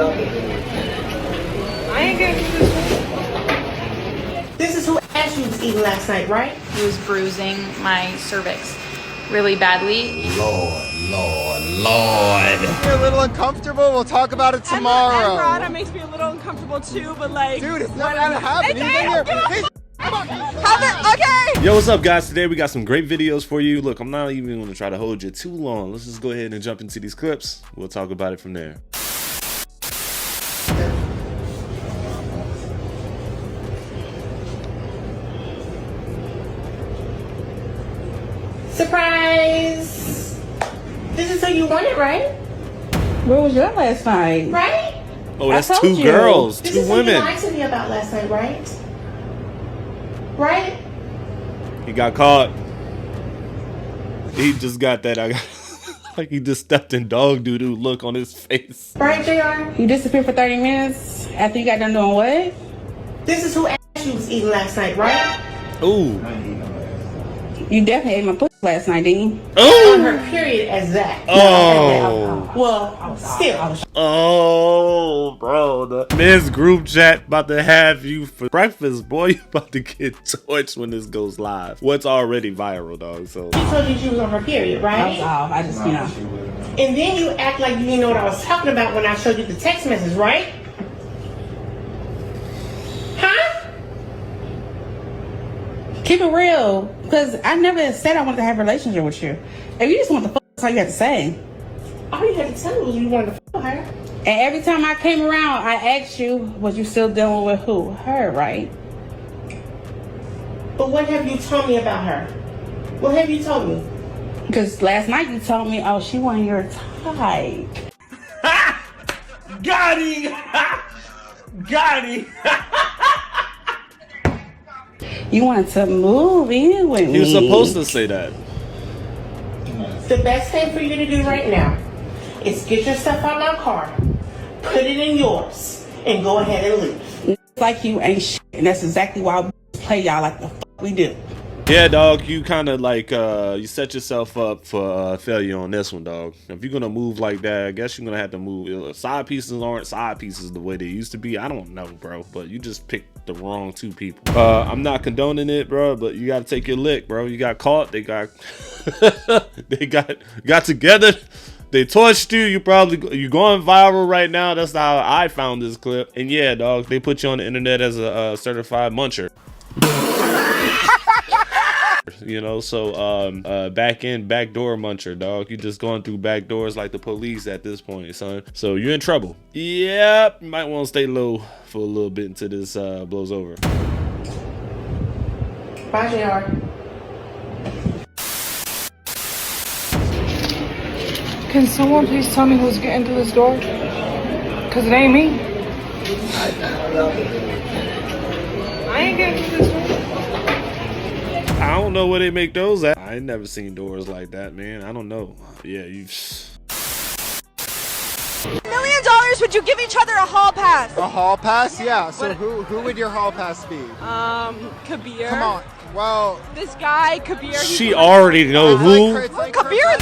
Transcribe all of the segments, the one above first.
I ain't getting this. This is who ass you was eating last night, right? He was bruising my cervix really badly. Lord. Makes me a little uncomfortable. We'll talk about it tomorrow. Rada makes me a little uncomfortable too, but like, dude, it's never gonna happen. He's in here. Okay. Yo, what's up, guys? Today we got some great videos for you. Look, I'm not even going to try to hold you too long. Let's just go ahead and jump into these clips. We'll talk about it from there. Surprise! This is who you wanted, right? Where was you at last night? Right? Oh, that's I told two you. girls, This two is who you women. lied to me about last night, right? Right? He got caught. He just got that. Like he just stepped in dog doo-doo look on his face. Right, JR? You disappeared for 30 minutes after you got done doing what? This is who ass you was eating last night, right? Ooh. You definitely ate my pussy last night, didn't you? Ooh. On her period as that. Oh. Well, still. Oh, bro. The men's group chat about to have you for breakfast, boy. You about to get torched when this goes live. What's already viral, dog. So She told you she was on her period, I right? was off. I just, you know. And then you act like you didn't know what I was talking about when I showed you the text message, right? Huh? Keep it real. Because I never said I wanted to have a relationship with you. If you just want to fuck, that's all you have to say. All you had to tell me was you wanted to f*** her. And every time I came around, I asked you, was you still dealing with who? Her, right? But what have you told me about her? What have you told me? Because last night you told me, oh, she wasn't your type. got him. Got him. You wanted to move in with me. He was supposed to say that. The best thing for you to do right now is get your stuff out of my car, put it in yours, and go ahead and leave. Like you ain't shit, and that's exactly why we play y'all like the fuck we do. Yeah, dog, you kind of like, you set yourself up for failure on this one, dog. If you're going to move like that, I guess you're going to have to move. Side pieces aren't side pieces the way they used to be. I don't know, bro, but you just picked the wrong two people. I'm not condoning it, bro, but you got to take your lick, bro. You got caught. They got, they got together. They torched you. You're going viral right now. That's how I found this clip. And yeah, dog, they put you on the internet as a certified muncher. You know, so backdoor muncher, dog. You just going through back doors like the police at this point, son. So you're in trouble. Yep, you might want to stay low for a little bit until this blows over. Bye, JR. Can someone please tell me who's getting through this door? Cause it ain't me. I ain't getting through this door. I don't know where they make those at. I ain't never seen doors like that, man. I don't know. Yeah, you. $1 million, would you give each other a hall pass? A hall pass? Yeah. So who would your hall pass be? Kabir. Come on. Well, This guy, Kabir. She already know who. Kabir.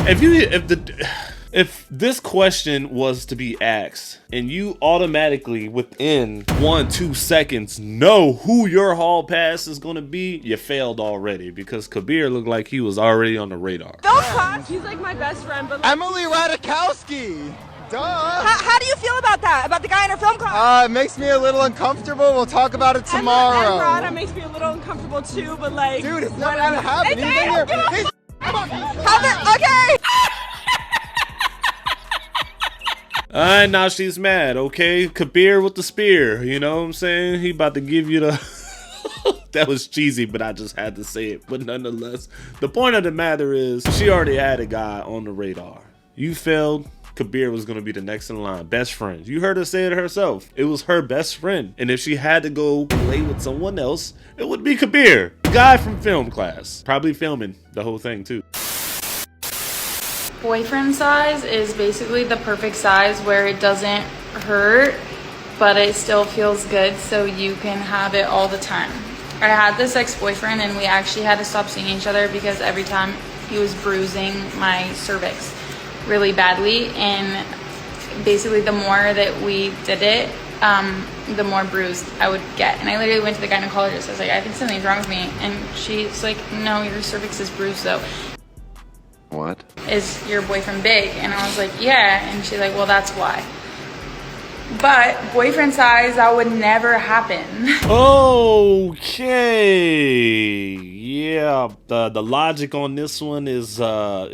If this question was to be asked and you automatically within 1-2 seconds know who your hall pass is gonna be, you failed already because Kabir looked like he was already on the radar. Film class. He's like my best friend, but like, Emily Radikowski. Duh. how do you feel about that? About the guy in our film class? It makes me a little uncomfortable. We'll talk about it tomorrow. And Rada makes me a little uncomfortable too, but like, Dude, it's never gonna happen. He's in here. Okay. Alright, now she's mad, okay? Kabir with the spear, you know what I'm saying? He about to give you the... That was cheesy, but I just had to say it. But nonetheless, the point of the matter is, she already had a guy on the radar. You failed. Kabir was going to be the next in line. Best friend. You heard her say it herself. It was her best friend. And if she had to go lay with someone else, it would be Kabir. The guy from film class. Probably filming the whole thing, too. Boyfriend size is basically the perfect size where it doesn't hurt, but it still feels good, so you can have it all the time. I had this ex-boyfriend and we actually had to stop seeing each other because every time he was bruising my cervix really badly, and basically the more that we did it, the more bruised I would get. And I literally went to the gynecologist. I was like, I think something's wrong with me. And she's like, no, your cervix is bruised though. What? Is your boyfriend big? And I was like, yeah. And she's like, well, that's why. But boyfriend size, that would never happen. Okay, yeah. The logic on this one is wild.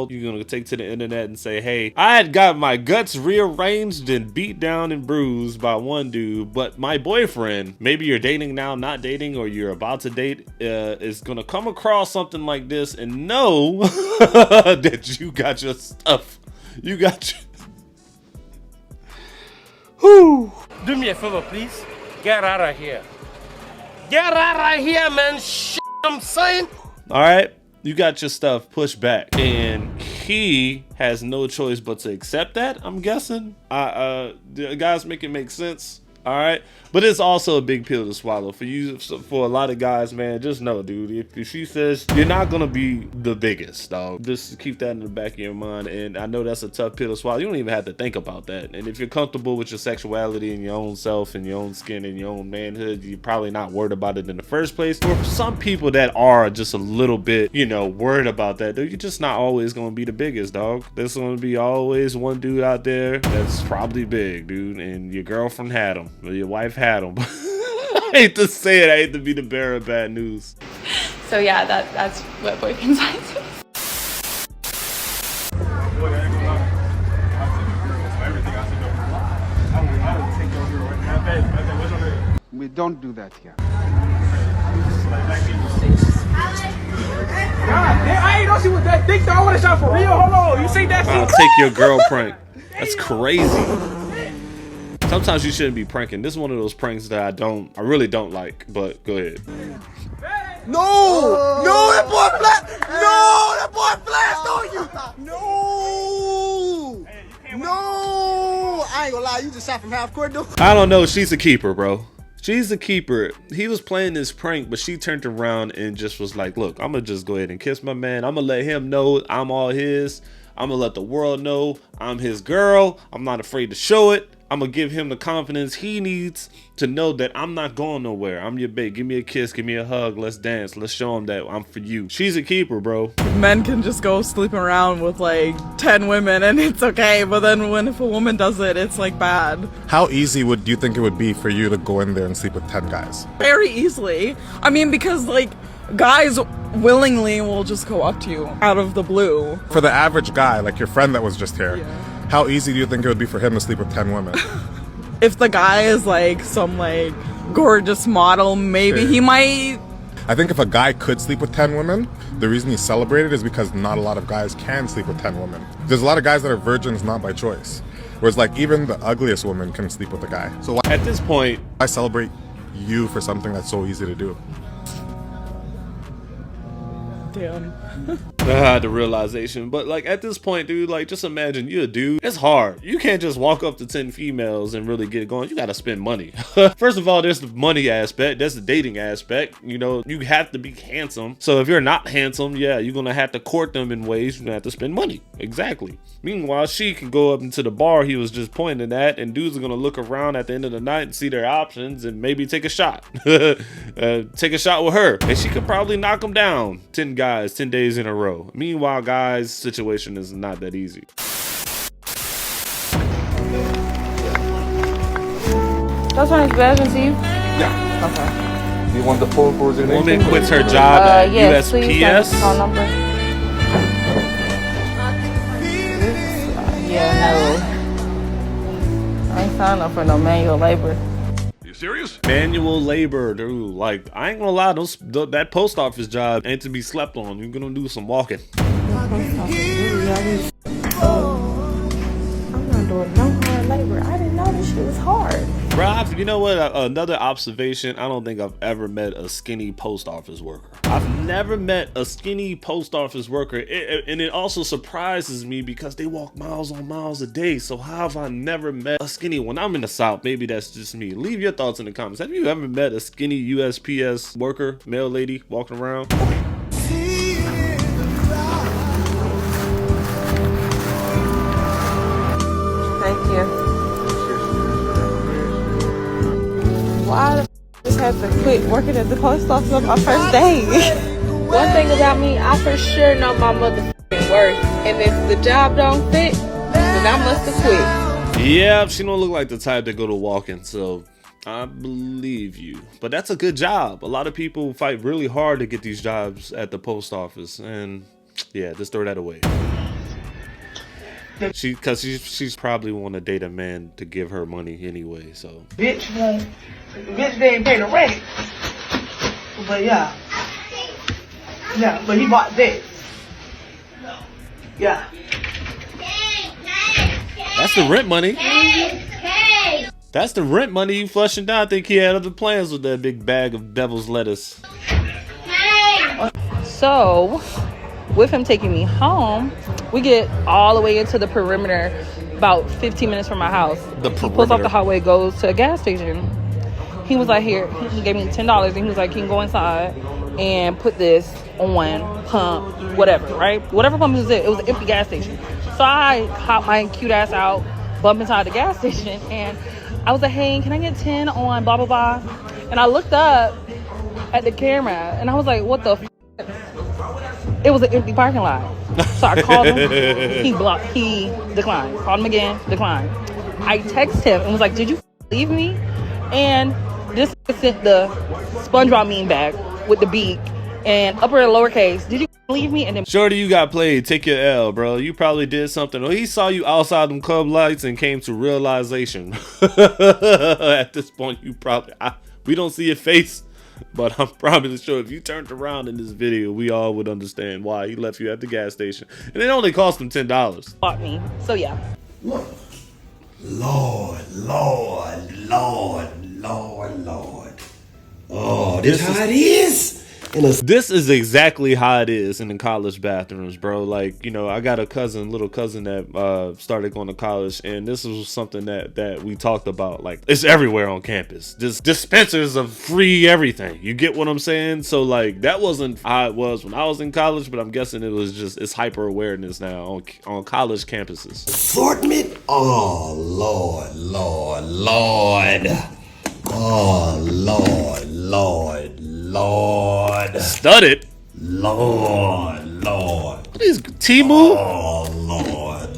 You're gonna take to the internet and say, hey, I had got my guts rearranged and beat down and bruised by one dude, but my boyfriend, maybe you're dating now, not dating, or you're about to date, is gonna come across something like this and know that you got your stuff. You got your. Do me a favor, please. Get out of here. Get out of here, man. I'm saying. All right, you got your stuff pushed back, and he has no choice but to accept that. I'm guessing. The guys, make it make sense. All right, but it's also a big pill to swallow for you. For a lot of guys, man, just know, dude, if she says you're not gonna be the biggest, dog, just keep that in the back of your mind. And I know that's a tough pill to swallow. You don't even have to think about that. And if you're comfortable with your sexuality and your own self and your own skin and your own manhood, you're probably not worried about it in the first place. For some people that are just a little bit, you know, worried about that, dude, you're just not always gonna be the biggest, dog. There's gonna be always one dude out there that's probably big, dude, and your girlfriend had him. Your wife had him. I hate to say it. I hate to be the bearer of bad news. So yeah, that's what boyfriend size is. We don't do that here. I ain't don't see what that thing. I want to shot for real. Hold on. You see that? I'll take your girl prank. That's crazy. Sometimes you shouldn't be pranking. This is one of those pranks that I really don't like, but go ahead. No! No, that boy flashed! No, that boy flashed on you! No! No! I ain't gonna lie, you just shot from half court, though. I don't know. She's a keeper, bro. She's a keeper. He was playing this prank, but she turned around and just was like, look, I'm gonna just go ahead and kiss my man. I'm gonna let him know I'm all his. I'm gonna let the world know I'm his girl. I'm not afraid to show it. I'm gonna give him the confidence he needs to know that I'm not going nowhere. I'm your babe. Give me a kiss, give me a hug, let's dance, let's show him that I'm for you. She's a keeper, bro. Men can just go sleeping around with like 10 women and it's okay, but then if a woman does it, it's like bad. How easy do you think it would be for you to go in there and sleep with 10 guys? Very easily. I mean, because like guys willingly will just go up to you out of the blue. For the average guy, like your friend that was just here, how easy do you think it would be for him to sleep with 10 women? If the guy is like some like gorgeous model, maybe he might. I think if a guy could sleep with 10 women, the reason he's celebrated is because not a lot of guys can sleep with 10 women. There's a lot of guys that are virgins not by choice. Whereas like even the ugliest woman can sleep with a guy. So at this point, I celebrate you for something that's so easy to do. Damn. The realization. But like at this point, dude, like just imagine you're a dude. It's hard. You can't just walk up to 10 females and really get it going. You gotta spend money. First of all, there's the money aspect. There's the dating aspect. You know, you have to be handsome. So if you're not handsome, yeah, you're gonna have to court them in ways. You're gonna have to spend money. Exactly. Meanwhile, she can go up into the bar he was just pointing at, and dudes are gonna look around at the end of the night and see their options and maybe take a shot. Take a shot with her, and she could probably knock them down. 10 guys, 10 days in a row. Meanwhile, guys' situation is not that easy. That's when it's bad to see you? Yeah. Okay. Do you want the full name? Woman quits her job at yes, please, USPS. phone number. Yeah, no. I ain't signed up for no manual labor. Serious? Manual labor, dude. Like, I ain't gonna lie, that post office job ain't to be slept on. You're gonna do some walking. I'm not doing no hard labor. I didn't know this shit was hard. Bro, you know what? Another observation. I don't think I've ever met a skinny post office worker. I've never met a skinny post office worker. And it also surprises me because they walk miles on miles a day. So how have I never met a skinny one? I'm in the South. Maybe that's just me. Leave your thoughts in the comments. Have you ever met a skinny USPS worker, male lady, walking around? Why the f just had to quit working at the post office on my first day? One thing about me, I for sure know my motherfucking worth. And if the job don't fit, then I must have quit. Yeah, she don't look like the type to go to walking, so I believe you. But that's a good job. A lot of people fight really hard to get these jobs at the post office, and yeah, just throw that away. She's probably want to date a man to give her money anyway, so. Bitch didn't pay the rent. But yeah. Yeah, but he bought this. Yeah. That's the rent money. That's the rent money you flushing down. I think he had other plans with that big bag of devil's lettuce. So, with him taking me home, we get all the way into the perimeter, about 15 minutes from my house. The He pulls off the highway, goes to a gas station. He was like, here, he gave me $10, and he was like, you can go inside and put this on pump, whatever, right? Whatever pump it was an empty gas station. So I hop my cute ass out, bump inside the gas station, and I was like, hey, can I get 10 on blah, blah, blah? And I looked up at the camera, and I was like, what the f***? It was an empty parking lot. So I called him. He declined. Called him again, declined. I texted him and was like, did you leave me? And this sent the SpongeBob meme back with the beak and upper and lowercase. Did you leave me? And then Shorty, you got played. Take your L, bro. You probably did something. Or he saw you outside them club lights and came to realization. At this point, you probably... we don't see your face, but I'm probably sure if you turned around in this video, we all would understand why he left you at the gas station. And it only cost him $10. Bought me. So, yeah. Look. Lord. Oh, this how it is? This is exactly how it is in the college bathrooms, bro. Like, you know, I got a little cousin that started going to college, and this was something that we talked about. Like, it's everywhere on campus. Just dispensers of free everything. You get what I'm saying? So, like, that wasn't how it was when I was in college, but I'm guessing it's hyper awareness now on college campuses. Assortment? Oh, Lord. Oh, Lord. Studded. Lord. What is Timu? Oh, Lord.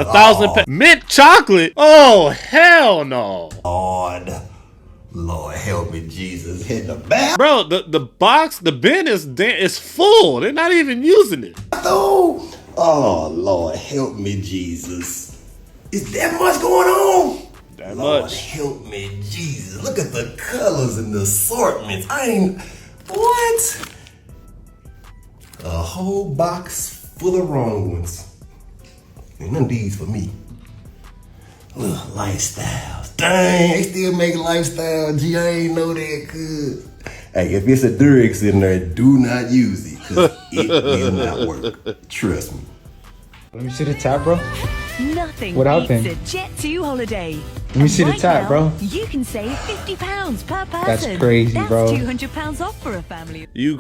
1,000 mint chocolate? Oh, hell no. Lord, help me, Jesus. Hit the back. Bro, the bin is full. They're not even using it. Oh, Lord, help me, Jesus. Is that much going on? That Lord, much. help me, Jesus. Look at the colors and the assortments. What? A whole box full of wrong ones. Ain't none of these for me. Ugh, lifestyles. Dang, they still make lifestyle. Gee, I ain't know that good. Hey, if it's a Durex in there, do not use it, because it will not work. Trust me. Let me see the tab, bro. Nothing Without beats them. a Jet2 holiday. Let me see the tab, now, bro. You can save £50 per person. That's crazy, bro. That's £200 off for a family. You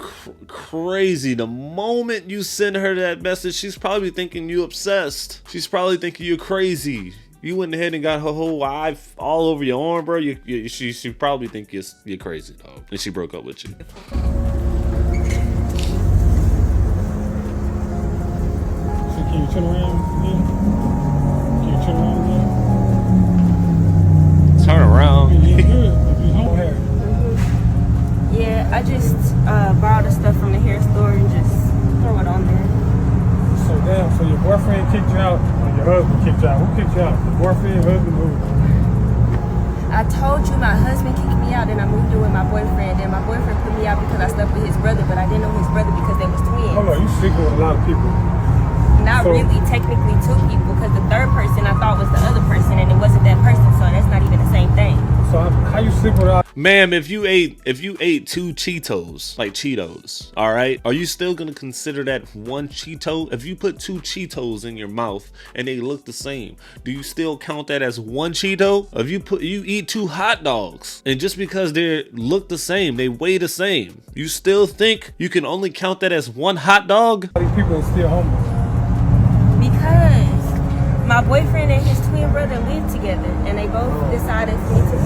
crazy. The moment you send her that message, she's probably thinking you obsessed. She's probably thinking you're crazy. You went ahead and got her whole eye all over your arm, bro. She probably think you're crazy, dog. And she broke up with you. Can you turn around again? Can you turn around again? Turn around. Yeah, I just borrowed the stuff from the hair store and just throw it on there. So damn, so your boyfriend kicked you out, or your husband kicked you out? Who kicked you out? Your boyfriend, husband, who? I told you my husband kicked me out, and I moved in with my boyfriend. And my boyfriend put me out because I slept with his brother, but I didn't know his brother because they was twins. Hold on, you sleeping with a lot of people. Not really, technically two people, because the third person I thought was the other person, and it wasn't that person, so that's not even the same thing. So how you sleep with? Ma'am, if you ate 2 Cheetos, like Cheetos, all right, are you still gonna consider that one Cheeto? If you put 2 Cheetos in your mouth and they look the same, do you still count that as one Cheeto? If you eat 2 hot dogs and just because they look the same, they weigh the same, you still think you can only count that as one hot dog? These people are still homeless. Because my boyfriend and his twin brother live together, and they both decided for me to.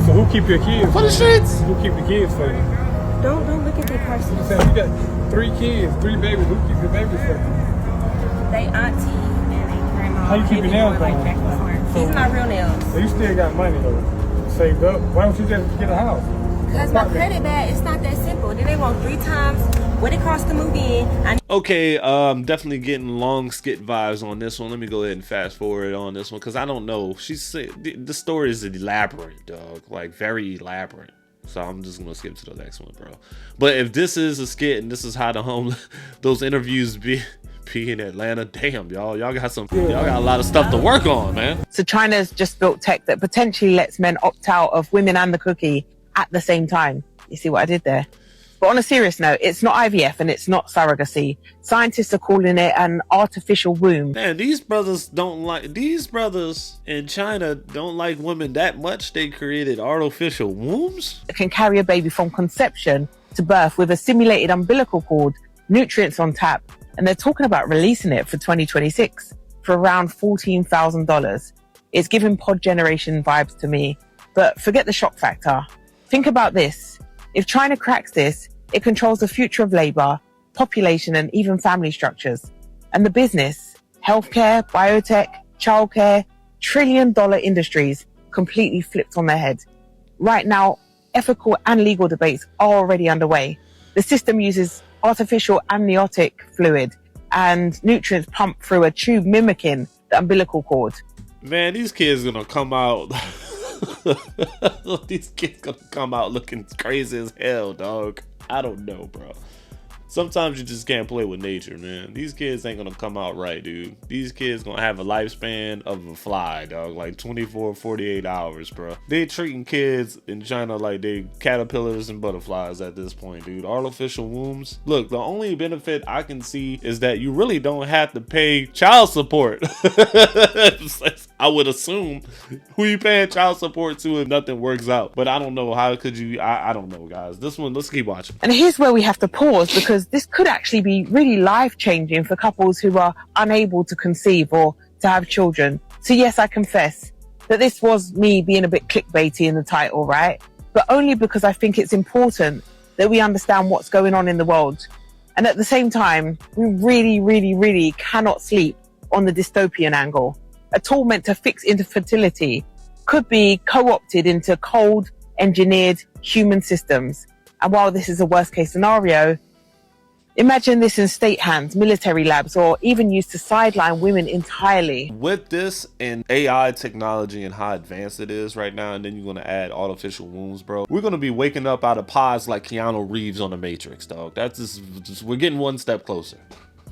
So So who keep your kids? For the streets? Who keep the kids for you? Don't look at their car seat. I'm saying you got 3 kids, 3 babies. Who keep your babies for you? They auntie and they grandma. How you keep your nails done? These are my real nails. So you still got money though, saved up. Why don't you just get a house? Because my credit bad, it's not that simple. Then they want 3 times what it costs to move in. Okay, definitely getting long skit vibes on this one. Let me go ahead and fast forward on this one because I don't know. The story is elaborate, dog. Like very elaborate. So I'm just gonna skip to the next one, bro. But if this is a skit and this is how those interviews be in Atlanta, damn, y'all got a lot of stuff to work on, man. So China's just built tech that potentially lets men opt out of women and the cookie at the same time. You see what I did there? But on a serious note, it's not IVF and it's not surrogacy. Scientists are calling it an artificial womb. Man, these brothers in China don't like women that much. They created artificial wombs. It can carry a baby from conception to birth with a simulated umbilical cord, nutrients on tap, and they're talking about releasing it for 2026 for around $14,000. It's giving pod generation vibes to me, but forget the shock factor. Think about this. If China cracks this, it controls the future of labor, population, and even family structures. And the business, healthcare, biotech, childcare, trillion-dollar industries completely flipped on their head. Right now, ethical and legal debates are already underway. The system uses artificial amniotic fluid and nutrients pumped through a tube mimicking the umbilical cord. Man, these kids gonna come out. These kids gonna come out looking crazy as hell, dog. I don't know, bro. Sometimes you just can't play with nature, man. These kids ain't gonna come out right, dude. These kids gonna have a lifespan of a fly, dog. Like 24, 48 hours, bro. They treating kids in China like they caterpillars and butterflies at this point, dude. Artificial wombs. Look, the only benefit I can see is that you really don't have to pay child support. I would assume who you paying child support to if nothing works out. But I don't know. How could you? I don't know, guys. This one, let's keep watching. And here's where we have to pause because this could actually be really life-changing for couples who are unable to conceive or to have children. So yes, I confess that this was me being a bit clickbaity in the title, right? But only because I think it's important that we understand what's going on in the world. And at the same time, we really, really, really cannot sleep on the dystopian angle. A tool meant to fix infertility could be co-opted into cold, engineered human systems. And while this is a worst-case scenario, imagine this in state hands, military labs, or even used to sideline women entirely. With this and AI technology and how advanced it is right now, and then you're going to add artificial wombs, bro, we're going to be waking up out of pods like Keanu Reeves on The Matrix, dog. That's just we're getting one step closer.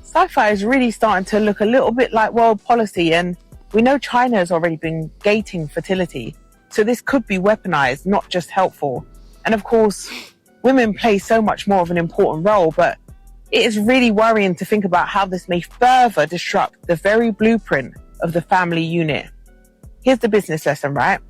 Sci-fi is really starting to look a little bit like world policy, and we know China has already been gating fertility. So this could be weaponized, not just helpful. And of course, women play so much more of an important role, but it is really worrying to think about how this may further disrupt the very blueprint of the family unit. Here's the business lesson, right?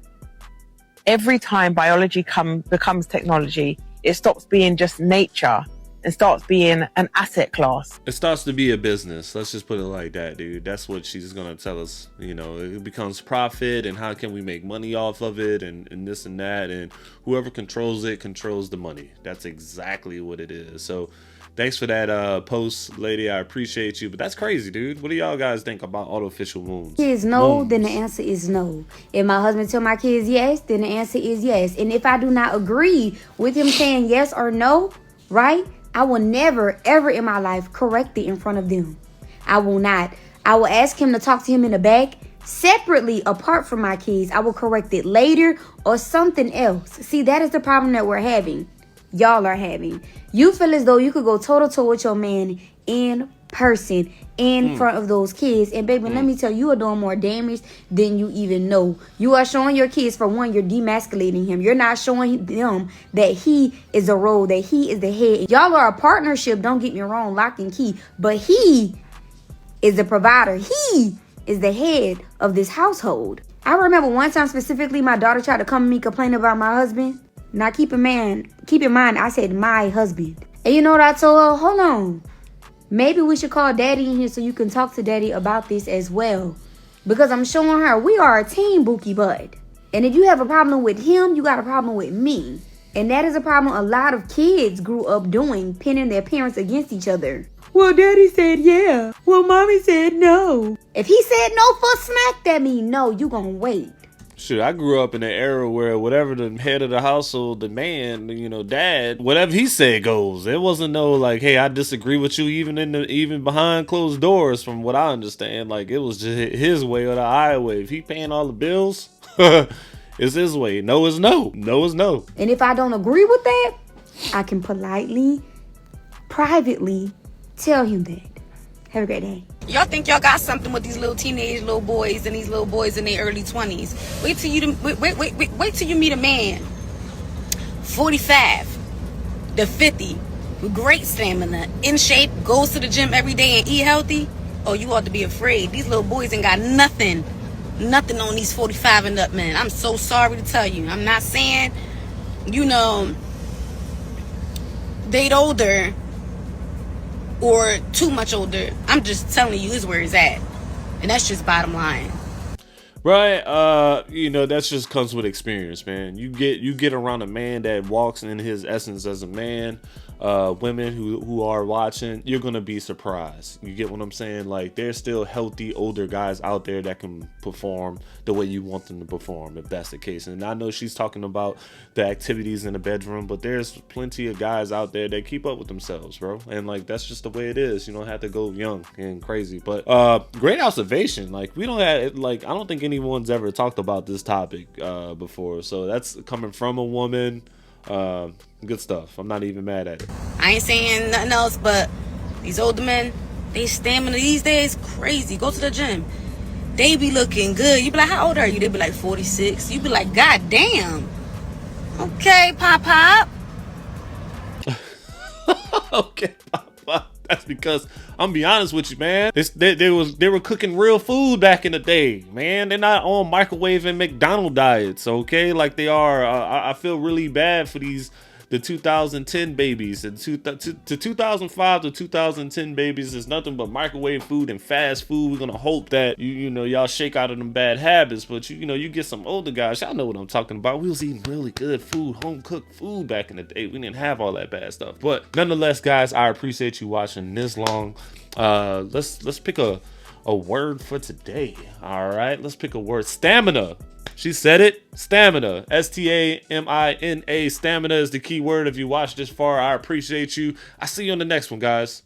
Every time biology becomes technology, it stops being just nature and starts being an asset class. It starts to be a business. Let's just put it like that, dude. That's what she's going to tell us. You know, it becomes profit and how can we make money off of it and this and that. And whoever controls it controls the money. That's exactly what it is. So thanks for that post, lady. I appreciate you. But that's crazy, dude. What do y'all guys think about artificial wombs? Kids no, then the answer is no. If my husband tell my kids yes, then the answer is yes. And if I do not agree with him saying yes or no, right, I will never, ever in my life correct it in front of them. I will not. I will ask him to talk to him in the back, separately, apart from my kids. I will correct it later or something else. See, that is the problem that we're having. Y'all are having. You feel as though you could go toe-to-toe with your man in person in front of those kids. And baby, let me tell you, you are doing more damage than you even know. You are showing your kids, for one, you're demasculating him. You're not showing them that he is a role, that he is the head. Y'all are a partnership, don't get me wrong, lock and key. But he is the provider. He is the head of this household. I remember one time specifically, my daughter tried to come to me complaining about my husband. Now keep in mind, I said my husband. And you know what I told her? Hold on. Maybe we should call daddy in here so you can talk to daddy about this as well. Because I'm showing her we are a team, Bookie Bud. And if you have a problem with him, you got a problem with me. And that is a problem a lot of kids grew up doing, pinning their parents against each other. Well, daddy said yeah. Well, mommy said no. If he said no for a smack, that mean no, you gonna wait. Shit, I grew up in an era where whatever the head of the household, the man, you know, dad, whatever he said goes. It wasn't no like, hey, I disagree with you even behind closed doors. From what I understand, like it was just his way or the highway. If he paying all the bills, it's his way. No is no. No is no. And if I don't agree with that, I can politely, privately tell him that. Have a great day. Y'all think y'all got something with these little teenage little boys and these little boys in their early 20s. Wait till you meet a man 45 to 50 with great stamina, in shape, goes to the gym every day and eat healthy. Oh, you ought to be afraid. These little boys ain't got nothing on these 45 and up men. I'm so sorry to tell you. I'm not saying, you know, they'd older or too much older. I'm just telling you is where it's at. And that's just bottom line. Right, you know, that's just comes with experience, man. You get around a man that walks in his essence as a man. Women who are watching, you're gonna be surprised. You get what I'm saying? Like, there's still healthy older guys out there that can perform the way you want them to perform, if that's the case. And I know she's talking about the activities in the bedroom, but there's plenty of guys out there that keep up with themselves, bro. And like, that's just the way it is. You don't have to go young and crazy. But great observation. Like, we don't have, like, I don't think anyone's ever talked about this topic before. So that's coming from a woman. Good stuff. I'm not even mad at it. I ain't saying nothing else, but these older men, they stamina these days crazy. Go to the gym. They be looking good. You be like, how old are you? They be like 46. You be like, God damn. Okay, pop. Okay, pop. That's because I'm gonna be honest with you, man. They were cooking real food back in the day, man. They're not on microwave and McDonald's diets, okay? Like they are. I feel really bad for the 2010 babies. And to 2005 to 2010 babies is nothing but microwave food and fast food. We're gonna hope that you know y'all shake out of them bad habits. But you know you get some older guys. Y'all know what I'm talking about. We was eating really good food, home cooked food back in the day. We didn't have all that bad stuff. But nonetheless, guys, I appreciate you watching this long. Let's pick a word for today. All right, let's pick a word. Stamina. She said it. Stamina. STAMINA. Stamina is the key word. If you watched this far, I appreciate you. I see you on the next one, guys.